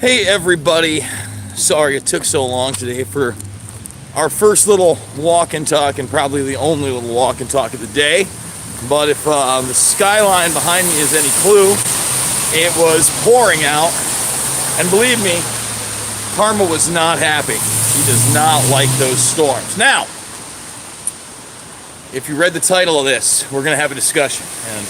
Hey everybody, sorry it took so long today for our first little walk and talk, and probably the only little walk and talk of the day. But if the skyline behind me is any clue, it was pouring out, and believe me, Karma was not happy. She does not like those storms. Now, if you read the title of this, we're going to have a discussion, and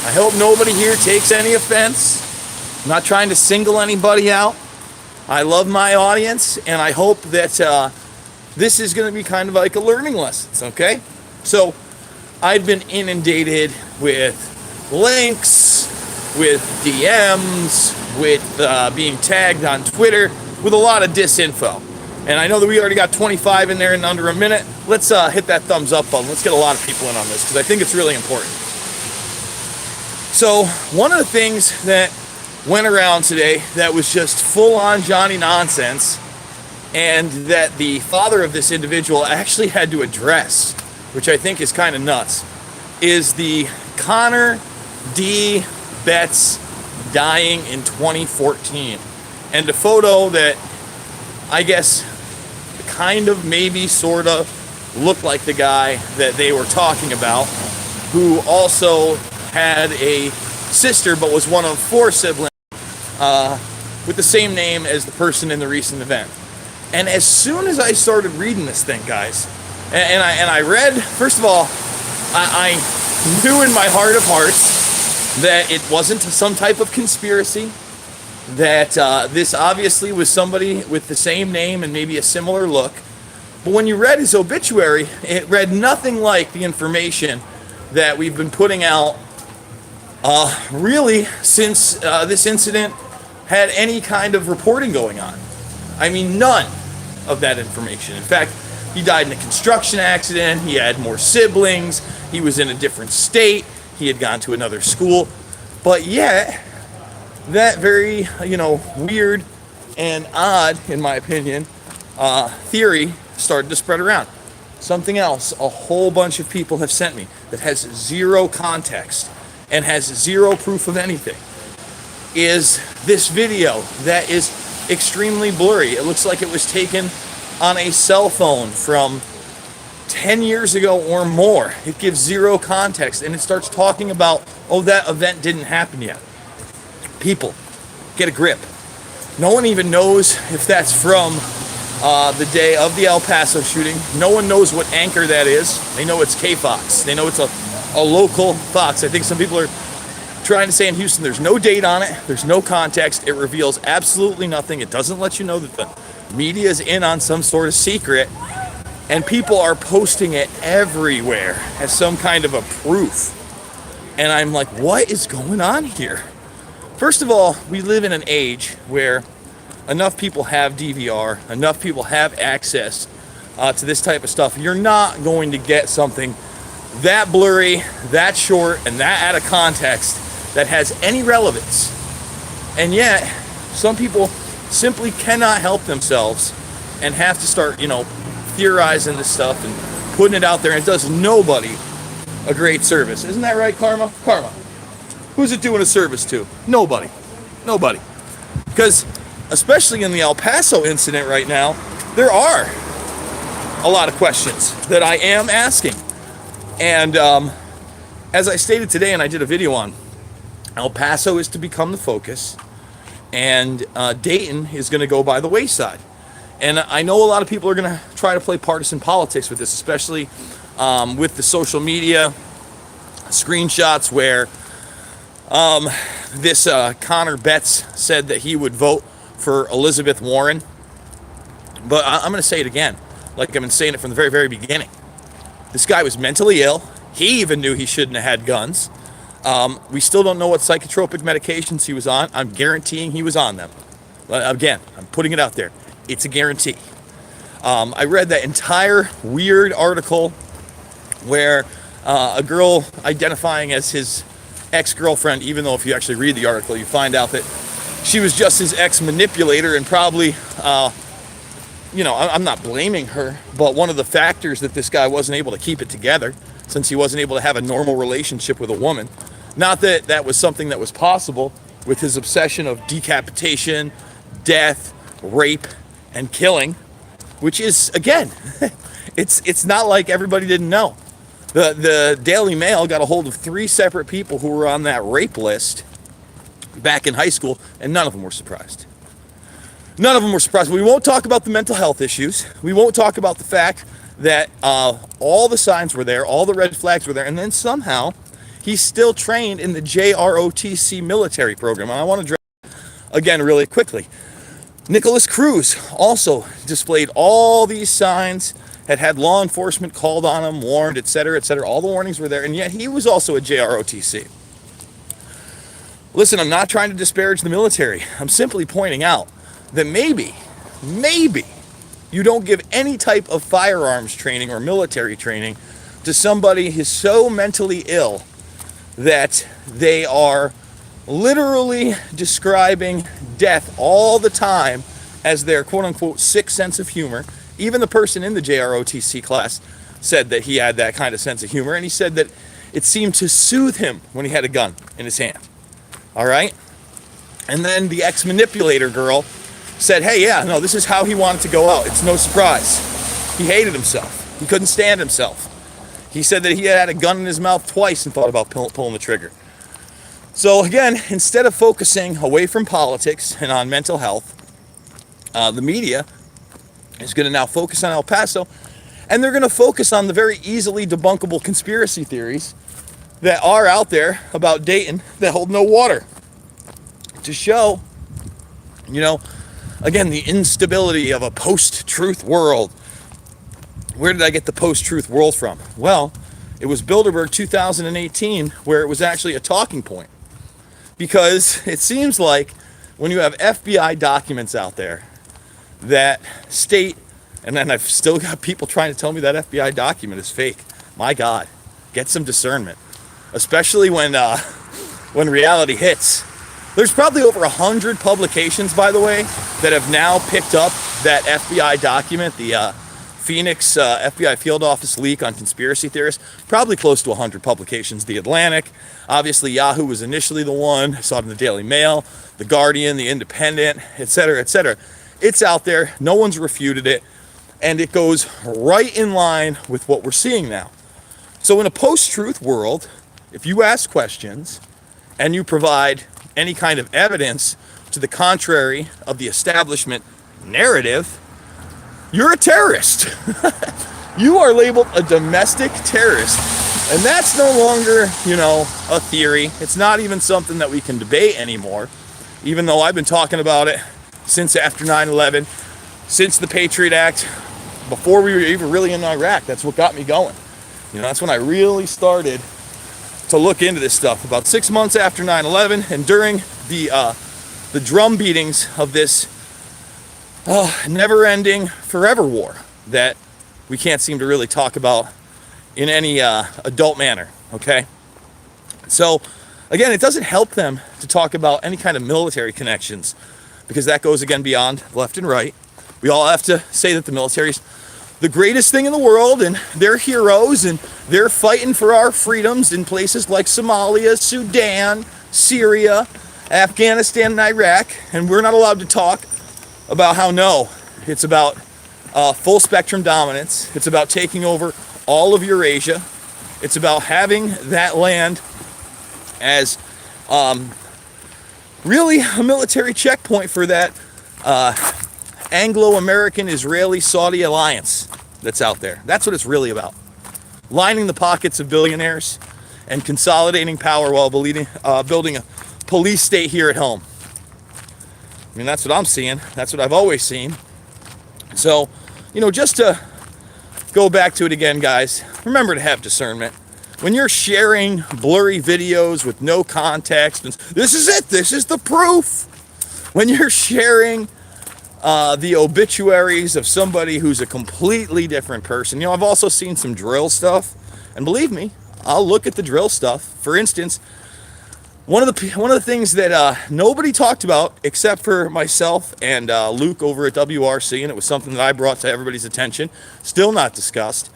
I hope nobody here takes any offense. I'm not trying to single anybody out. I love my audience, and I hope that this is going to be kind of like a learning lesson, okay? So, I've been inundated with links, with DMs, with being tagged on Twitter, with a lot of disinfo. And I know that we already got 25 in there in under a minute. Let's hit that thumbs up button. Let's get a lot of people in on this, because I think it's really important. So, one of the things that went around today that was just full-on Johnny nonsense, and that the father of this individual actually had to address, which I think is kind of nuts, is the Connor D. Betts dying in 2014. And the photo that I guess kind of maybe sort of looked like the guy that they were talking about, who also had a sister but was one of 4 siblings with the same name as the person in the recent event. And as soon as I started reading this thing, guys, and I read, first of all, I knew in my heart of hearts that it wasn't some type of conspiracy, that this obviously was somebody with the same name and maybe a similar look. But when you read his obituary, it read nothing like the information that we've been putting out really since this incident had any kind of reporting going on. I mean, none of that information. In fact, he died in a construction accident, he had more siblings, he was in a different state, he had gone to another school, but yet, that very, weird and odd, in my opinion, theory started to spread around. Something else a whole bunch of people have sent me that has zero context and has zero proof of anything is this video that is extremely blurry. It looks like it was taken on a cell phone from 10 years ago or more. It gives zero context, and it starts talking about, oh, that event didn't happen yet. People, get a grip. No one even knows if that's from the day of the El Paso shooting. No one knows what anchor that is. They know it's K-Fox. They know it's a local Fox. I think some people are trying to say in Houston there's no date on it, there's no context, it reveals absolutely nothing, it doesn't let you know that the media is in on some sort of secret, and people are posting it everywhere as some kind of a proof. And I'm like, what is going on here? First of all, we live in an age where enough people have DVR, enough people have access to this type of stuff. You're not going to get something that blurry, that short, and that out of context that has any relevance. And yet, some people simply cannot help themselves and have to start, theorizing this stuff and putting it out there, and it does nobody a great service. Isn't that right, Karma? Karma. Who's it doing a service to? Nobody. Nobody. Because, especially in the El Paso incident right now, there are a lot of questions that I am asking. And as I stated today, and I did a video on, El Paso is to become the focus, and Dayton is going to go by the wayside. And I know a lot of people are going to try to play partisan politics with this, especially with the social media screenshots where this Connor Betts said that he would vote for Elizabeth Warren. But I'm going to say it again, like I've been saying it from the very, very beginning. This guy was mentally ill. He even knew he shouldn't have had guns. We still don't know what psychotropic medications he was on. I'm guaranteeing he was on them. Again, I'm putting it out there. It's a guarantee. I read that entire weird article where a girl identifying as his ex-girlfriend, even though if you actually read the article, you find out that she was just his ex-manipulator, and probably, I'm not blaming her, but one of the factors that this guy wasn't able to keep it together, since he wasn't able to have a normal relationship with a woman, not that that was something that was possible with his obsession of decapitation, death, rape, and killing, which is, again, it's not like everybody didn't know. The Daily Mail got a hold of 3 separate people who were on that rape list back in high school, and none of them were surprised. None of them were surprised. We won't talk about the mental health issues. We won't talk about the fact that all the signs were there, all the red flags were there, and then somehow he's still trained in the JROTC military program. And I want to address again really quickly. Nicholas Cruz also displayed all these signs, had law enforcement called on him, warned, etc., etc. All the warnings were there, and yet he was also a JROTC. Listen, I'm not trying to disparage the military. I'm simply pointing out that maybe you don't give any type of firearms training or military training to somebody who's so mentally ill that they are literally describing death all the time as their quote-unquote sick sense of humor. Even the person in the JROTC class said that he had that kind of sense of humor, and he said that it seemed to soothe him when he had a gun in his hand. All right? And then the ex-manipulator girl said, hey, yeah, no, this is how he wanted to go out. It's no surprise. He hated himself. He couldn't stand himself. He said that he had a gun in his mouth twice and thought about pulling the trigger. So again, instead of focusing away from politics and on mental health, the media is going to now focus on El Paso, and they're going to focus on the very easily debunkable conspiracy theories that are out there about Dayton that hold no water, to show, again, the instability of a post-truth world. Where did I get the post-truth world from? Well, it was Bilderberg 2018 where it was actually a talking point. Because it seems like when you have FBI documents out there that state, and then I've still got people trying to tell me that FBI document is fake. My God, get some discernment. Especially when reality hits. There's probably over 100 publications, by the way, that have now picked up that FBI document, the Phoenix FBI field office leak on conspiracy theorists. Probably close to 100 publications. The Atlantic, obviously Yahoo was initially the one. I saw it in the Daily Mail, the Guardian, the Independent, etc., etc. It's out there. No one's refuted it. And it goes right in line with what we're seeing now. So in a post-truth world, if you ask questions and you provide any kind of evidence to the contrary of the establishment narrative, you're a terrorist. You are labeled a domestic terrorist. And that's no longer, a theory. It's not even something that we can debate anymore, even though I've been talking about it since after 9/11, since the Patriot Act, before we were even really in Iraq. That's what got me going. That's when I really started to look into this stuff, about 6 months after 9/11, and during the drum beatings of this never-ending, forever war that we can't seem to really talk about in any adult manner, okay? So, again, it doesn't help them to talk about any kind of military connections, because that goes, again, beyond left and right. We all have to say that the military's the greatest thing in the world, and they're heroes, and they're fighting for our freedoms in places like Somalia, Sudan, Syria, Afghanistan, and Iraq, and we're not allowed to talk about how, no, it's about full spectrum dominance. It's about taking over all of Eurasia. It's about having that land as really a military checkpoint for that Anglo-American, Israeli, Saudi alliance that's out there. That's what it's really about. Lining the pockets of billionaires and consolidating power while building a police state here at home. I mean, that's what I'm seeing. That's what I've always seen. So, just to go back to it again, guys, remember to have discernment. When you're sharing blurry videos with no context, and this is it, this is the proof. When you're sharing the obituaries of somebody who's a completely different person. I've also seen some drill stuff, and believe me, I'll look at the drill stuff. For instance, one of the things that nobody talked about except for myself and Luke over at WRC, and it was something that I brought to everybody's attention, still not discussed,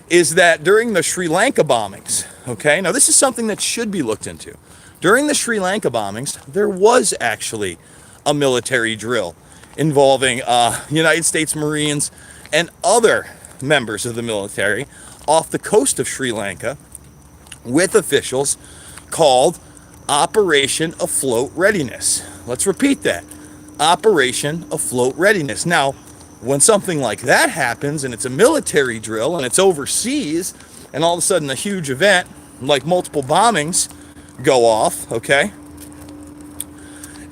is that during the Sri Lanka bombings, okay, now this is something that should be looked into. During the Sri Lanka bombings, there was actually a military drill involving United States Marines and other members of the military off the coast of Sri Lanka with officials called Operation Afloat Readiness. Let's repeat that. Operation Afloat Readiness. Now, when something like that happens and it's a military drill and it's overseas and all of a sudden a huge event like multiple bombings go off, okay?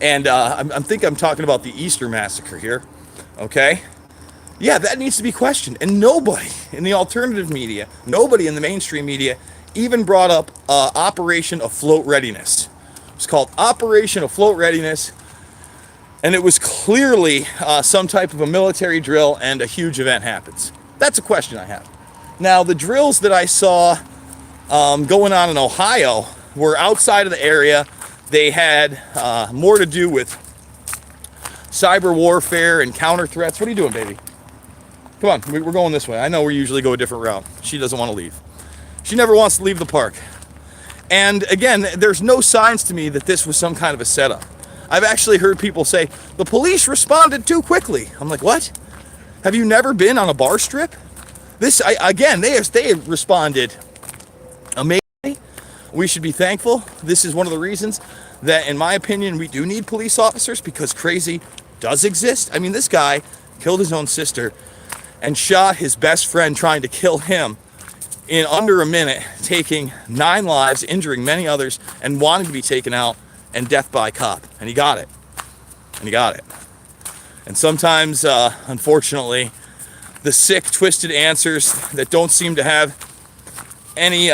And I think I'm talking about the Easter massacre here, okay? Yeah, that needs to be questioned. And nobody in the alternative media, nobody in the mainstream media even brought up Operation Afloat Readiness. It was called Operation Afloat Readiness, and it was clearly some type of a military drill and a huge event happens. That's a question I have. Now, the drills that I saw going on in Ohio were outside of the area. They had more to do with cyber warfare and counter threats. What are you doing, baby? Come on, we're going this way. I know we usually go a different route. She doesn't want to leave. She never wants to leave the park. And again, there's no signs to me that this was some kind of a setup. I've actually heard people say, the police responded too quickly. I'm like, what? Have you never been on a bar strip? They responded amazingly. We should be thankful. This is one of the reasons that, in my opinion, we do need police officers, because crazy does exist. I mean, this guy killed his own sister and shot his best friend trying to kill him in under a minute, taking 9 lives, injuring many others, and wanting to be taken out and death by cop. And he got it. And sometimes, unfortunately, the sick, twisted answers that don't seem to have any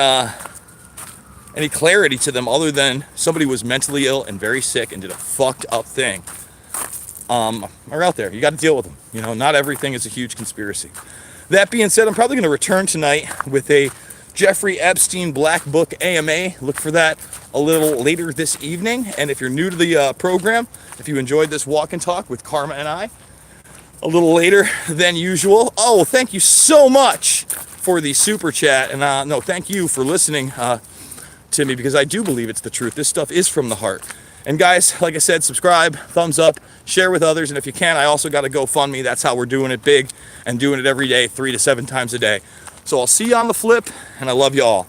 clarity to them other than somebody was mentally ill and very sick and did a fucked up thing are out there. You got to deal with them. You know, not everything is a huge conspiracy. That being said, I'm probably going to return tonight with a Jeffrey Epstein Black Book AMA. Look for that a little later this evening. And if you're new to the program, if you enjoyed this walk and talk with Karma and I, a little later than usual. Oh, thank you so much for the super chat. And no, thank you for listening to me, because I do believe it's the truth. This stuff is from the heart. And guys, like I said, subscribe, thumbs up, share with others. And if you can, I also got a GoFundMe. That's how we're doing it big and doing it every day, 3 to 7 times a day. So I'll see you on the flip, and I love you all.